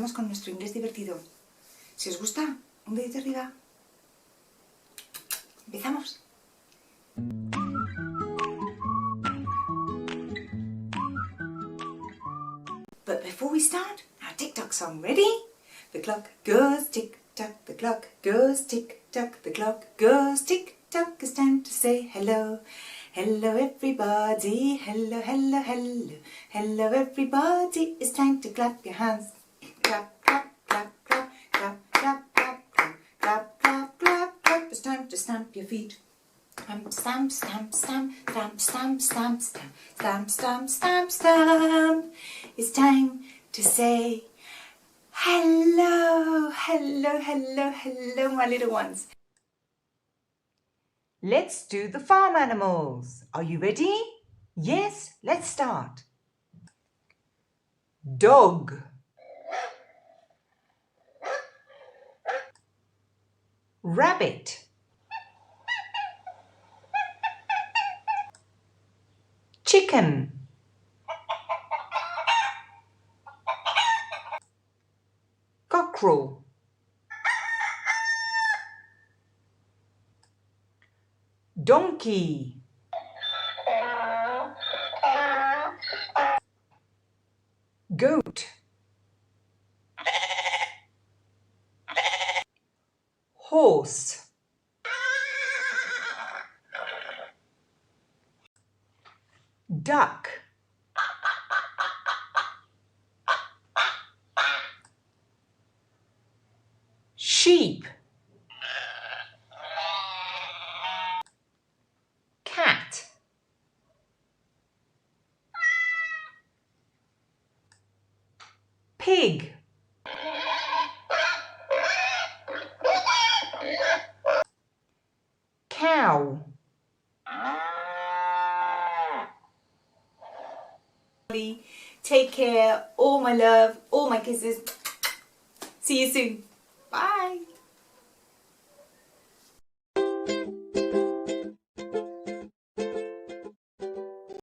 seguimos con nuestro inglés divertido. Si os gusta, un dedito arriba. ¿Empezamos? But before we start, our TikTok song. Ready? The clock goes tick-tock, the clock goes tick-tock, the clock goes tick-tock. It's time to say hello. Hello everybody, hello, hello, hello. Hello everybody, it's time to clap your hands. Clap, clap, clap, clap, clap, clap, clap, clap, clap, clap, clap, clap. It's time to stamp your feet. Stamp, stamp, stamp, stamp, stamp, stamp, stamp, stamp, stamp, stamp, stamp. It's time to say hello, hello, hello, hello, my little ones. Let's do the farm animals. Are you ready? Yes, let's start. Dog. Rabbit. Chicken. Cockerel. Donkey. Goat. Horse. Duck. Sheep. Cat. Pig. Cow. Take care, all my love, all my kisses. See you soon. Bye.